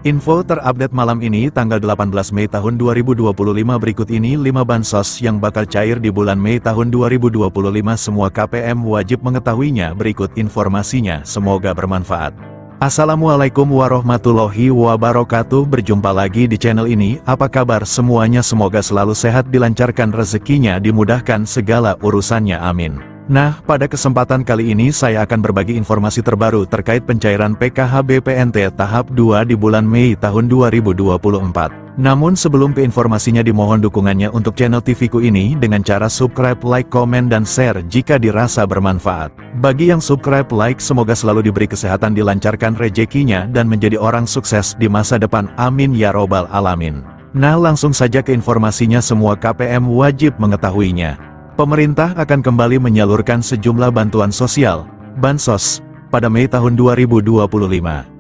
Info terupdate malam ini tanggal 18 Mei tahun 2025 berikut ini 5 bansos yang bakal cair di bulan Mei tahun 2025 semua KPM wajib mengetahuinya berikut informasinya semoga bermanfaat. Assalamualaikum warahmatullahi wabarakatuh berjumpa lagi di channel ini apa kabar semuanya semoga selalu sehat dilancarkan rezekinya dimudahkan segala urusannya amin. Nah, pada kesempatan kali ini saya akan berbagi informasi terbaru terkait pencairan PKH BPNT tahap 2 di bulan Mei tahun 2024. Namun sebelum ke informasinya dimohon dukungannya untuk channel TV-ku ini dengan cara subscribe, like, komen, dan share jika dirasa bermanfaat. Bagi yang subscribe, like, semoga selalu diberi kesehatan dilancarkan rezekinya dan menjadi orang sukses di masa depan amin ya robbal alamin. Nah langsung saja ke informasinya semua KPM wajib mengetahuinya. Pemerintah akan kembali menyalurkan sejumlah bantuan sosial, Bansos, pada Mei tahun 2025.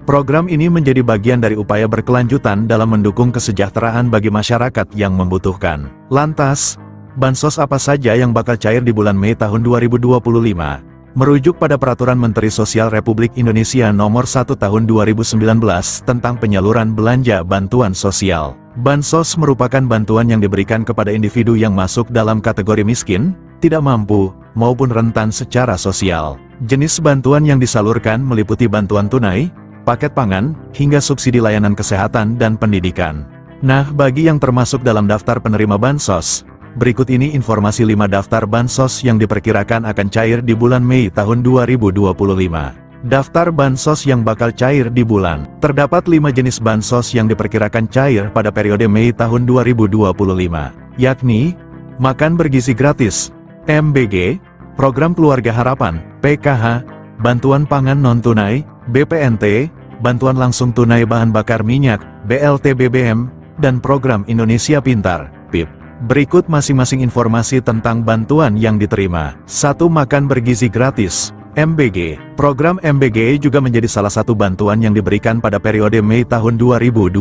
Program ini menjadi bagian dari upaya berkelanjutan dalam mendukung kesejahteraan bagi masyarakat yang membutuhkan. Lantas, Bansos apa saja yang bakal cair di bulan Mei tahun 2025? Merujuk pada Peraturan Menteri Sosial Republik Indonesia Nomor 1 Tahun 2019 tentang penyaluran belanja bantuan sosial. Bansos merupakan bantuan yang diberikan kepada individu yang masuk dalam kategori miskin, tidak mampu, maupun rentan secara sosial. Jenis bantuan yang disalurkan meliputi bantuan tunai, paket pangan, hingga subsidi layanan kesehatan dan pendidikan. Nah, bagi yang termasuk dalam daftar penerima Bansos, berikut ini informasi 5 daftar Bansos yang diperkirakan akan cair di bulan Mei tahun 2025. Daftar Bansos yang bakal cair di bulan. Terdapat 5 jenis Bansos yang diperkirakan cair pada periode Mei tahun 2025, yakni Makan Bergizi Gratis, MBG, Program Keluarga Harapan, PKH, Bantuan Pangan Non-Tunai, BPNT, Bantuan Langsung Tunai Bahan Bakar Minyak, BLT BBM, dan Program Indonesia Pintar, PIP. Berikut masing-masing informasi tentang bantuan yang diterima. 1. Makan Bergizi Gratis, MBG. Program MBG juga menjadi salah satu bantuan yang diberikan pada periode Mei tahun 2025.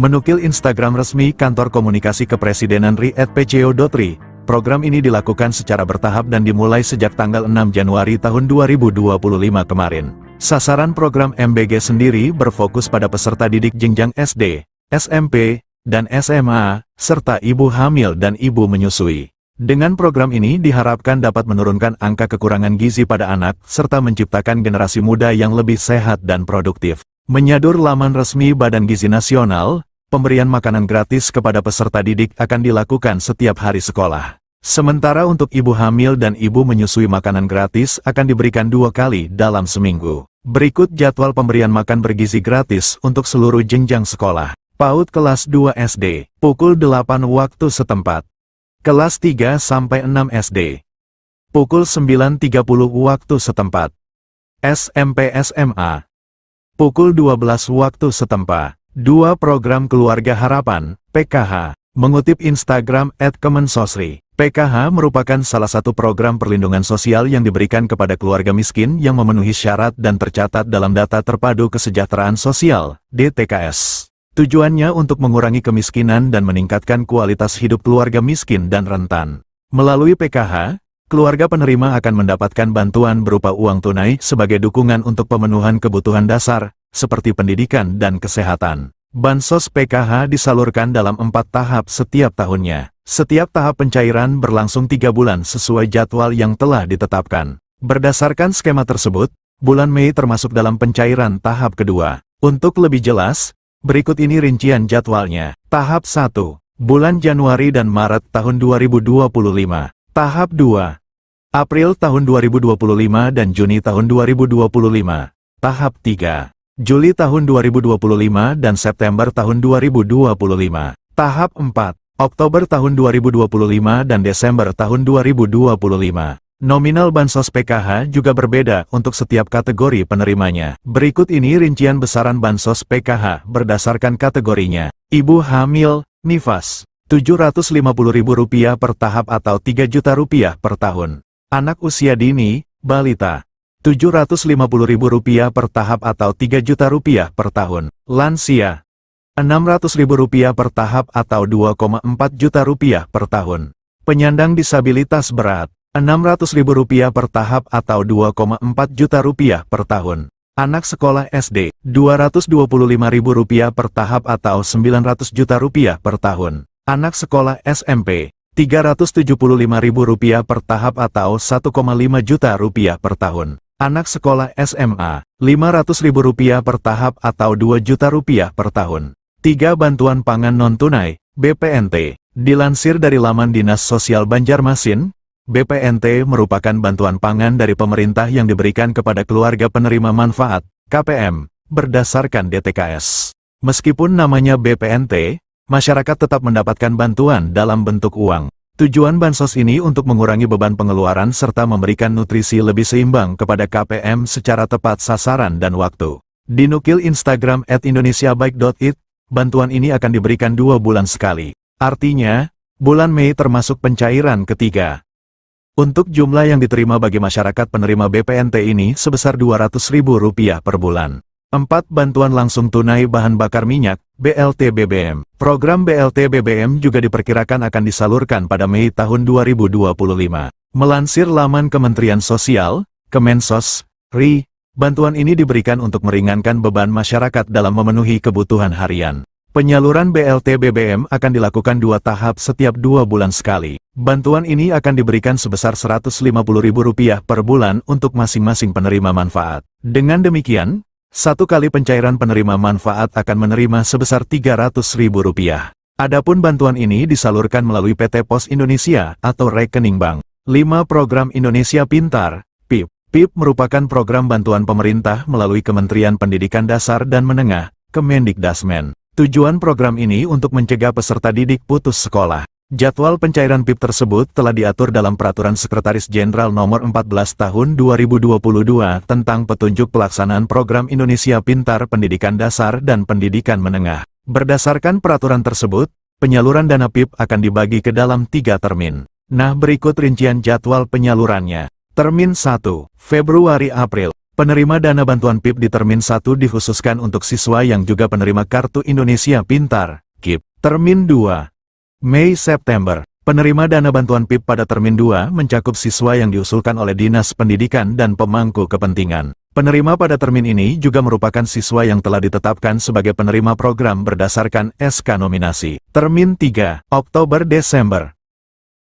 Menukil Instagram resmi Kantor Komunikasi Kepresidenan @pco.ri, program ini dilakukan secara bertahap dan dimulai sejak tanggal 6 Januari tahun 2025 kemarin. Sasaran program MBG sendiri berfokus pada peserta didik jenjang SD, SMP, dan SMA, serta ibu hamil dan ibu menyusui. Dengan program ini diharapkan dapat menurunkan angka kekurangan gizi pada anak, serta menciptakan generasi muda yang lebih sehat dan produktif. Menyadur laman resmi Badan Gizi Nasional, pemberian makanan gratis kepada peserta didik akan dilakukan setiap hari sekolah. Sementara untuk ibu hamil dan ibu menyusui makanan gratis akan diberikan 2 kali dalam seminggu. Berikut jadwal pemberian makan bergizi gratis untuk seluruh jenjang sekolah. PAUD kelas 2 SD, pukul 8 waktu setempat. Kelas 3 sampai 6 SD, pukul 9.30 waktu setempat. SMP SMA, pukul 12 waktu setempat. 2. Program Keluarga Harapan, PKH. Mengutip Instagram @kemensosri, PKH merupakan salah satu program perlindungan sosial yang diberikan kepada keluarga miskin yang memenuhi syarat dan tercatat dalam Data Terpadu Kesejahteraan Sosial, DTKS. Tujuannya untuk mengurangi kemiskinan dan meningkatkan kualitas hidup keluarga miskin dan rentan. Melalui PKH, keluarga penerima akan mendapatkan bantuan berupa uang tunai sebagai dukungan untuk pemenuhan kebutuhan dasar, seperti pendidikan dan kesehatan. Bansos PKH disalurkan dalam 4 tahap setiap tahunnya. Setiap tahap pencairan berlangsung 3 bulan sesuai jadwal yang telah ditetapkan. Berdasarkan skema tersebut, bulan Mei termasuk dalam pencairan tahap kedua. Untuk lebih jelas, berikut ini rincian jadwalnya. Tahap 1, bulan Januari dan Maret tahun 2025. Tahap 2, April tahun 2025 dan Juni tahun 2025. Tahap 3, Juli tahun 2025 dan September tahun 2025. Tahap 4, Oktober tahun 2025 dan Desember tahun 2025. Nominal Bansos PKH juga berbeda untuk setiap kategori penerimanya. Berikut ini rincian besaran Bansos PKH berdasarkan kategorinya. Ibu hamil, nifas, Rp750.000 per tahap atau Rp3 juta per tahun. Anak usia dini, balita, Rp750.000 per tahap atau Rp3 juta per tahun. Lansia, Rp600.000 per tahap atau Rp2,4 juta per tahun. Penyandang disabilitas berat, Rp600.000 per tahap atau Rp2,4 juta per tahun. Anak sekolah SD, Rp225.000 per tahap atau Rp900 juta per tahun. Anak sekolah SMP, Rp375.000 per tahap atau Rp1,5 juta per tahun. Anak sekolah SMA, Rp500.000 per tahap atau Rp2 juta per tahun. 3. Bantuan pangan non-tunai, BPNT. Dilansir dari laman Dinas Sosial Banjarmasin, BPNT merupakan bantuan pangan dari pemerintah yang diberikan kepada keluarga penerima manfaat, KPM, berdasarkan DTKS. Meskipun namanya BPNT, masyarakat tetap mendapatkan bantuan dalam bentuk uang. Tujuan bansos ini untuk mengurangi beban pengeluaran serta memberikan nutrisi lebih seimbang kepada KPM secara tepat sasaran dan waktu. Dinukil Instagram @indonesiabaik.it, bantuan ini akan diberikan 2 bulan sekali. Artinya, bulan Mei termasuk pencairan ketiga. Untuk jumlah yang diterima bagi masyarakat penerima BPNT ini sebesar Rp200.000 per bulan. 4. Bantuan langsung tunai bahan bakar minyak, BLT BBM. Program BLT BBM juga diperkirakan akan disalurkan pada Mei tahun 2025. Melansir laman Kementerian Sosial, Kemensos, RI, bantuan ini diberikan untuk meringankan beban masyarakat dalam memenuhi kebutuhan harian. Penyaluran BLT BBM akan dilakukan 2 tahap setiap 2 bulan sekali. Bantuan ini akan diberikan sebesar Rp150.000 per bulan untuk masing-masing penerima manfaat. Dengan demikian, 1 kali pencairan penerima manfaat akan menerima sebesar Rp300.000. Adapun bantuan ini disalurkan melalui PT Pos Indonesia atau rekening bank. 5. Program Indonesia Pintar, PIP. PIP merupakan program bantuan pemerintah melalui Kementerian Pendidikan Dasar dan Menengah, Kemendikdasmen. Tujuan program ini untuk mencegah peserta didik putus sekolah. Jadwal pencairan PIP tersebut telah diatur dalam Peraturan Sekretaris Jenderal Nomor 14 Tahun 2022 tentang petunjuk pelaksanaan program Indonesia Pintar Pendidikan Dasar dan Pendidikan Menengah. Berdasarkan peraturan tersebut, penyaluran dana PIP akan dibagi ke dalam 3 termin. Nah, berikut rincian jadwal penyalurannya. Termin 1, Februari-April. Penerima dana bantuan PIP di Termin 1 dikhususkan untuk siswa yang juga penerima Kartu Indonesia Pintar, KIP. Termin 2, Mei-September. Penerima dana bantuan PIP pada Termin 2 mencakup siswa yang diusulkan oleh Dinas Pendidikan dan pemangku kepentingan. Penerima pada termin ini juga merupakan siswa yang telah ditetapkan sebagai penerima program berdasarkan SK nominasi. Termin 3, Oktober-Desember.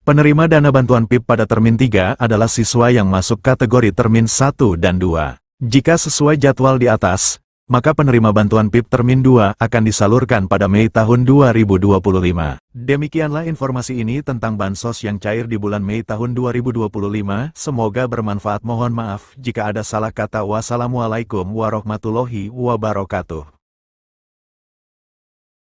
Penerima dana bantuan PIP pada Termin 3 adalah siswa yang masuk kategori Termin 1 dan 2. Jika sesuai jadwal di atas, maka penerima bantuan PIP Termin 2 akan disalurkan pada Mei tahun 2025. Demikianlah informasi ini tentang bansos yang cair di bulan Mei tahun 2025. Semoga bermanfaat. Mohon maaf jika ada salah kata. Wassalamualaikum warahmatullahi wabarakatuh.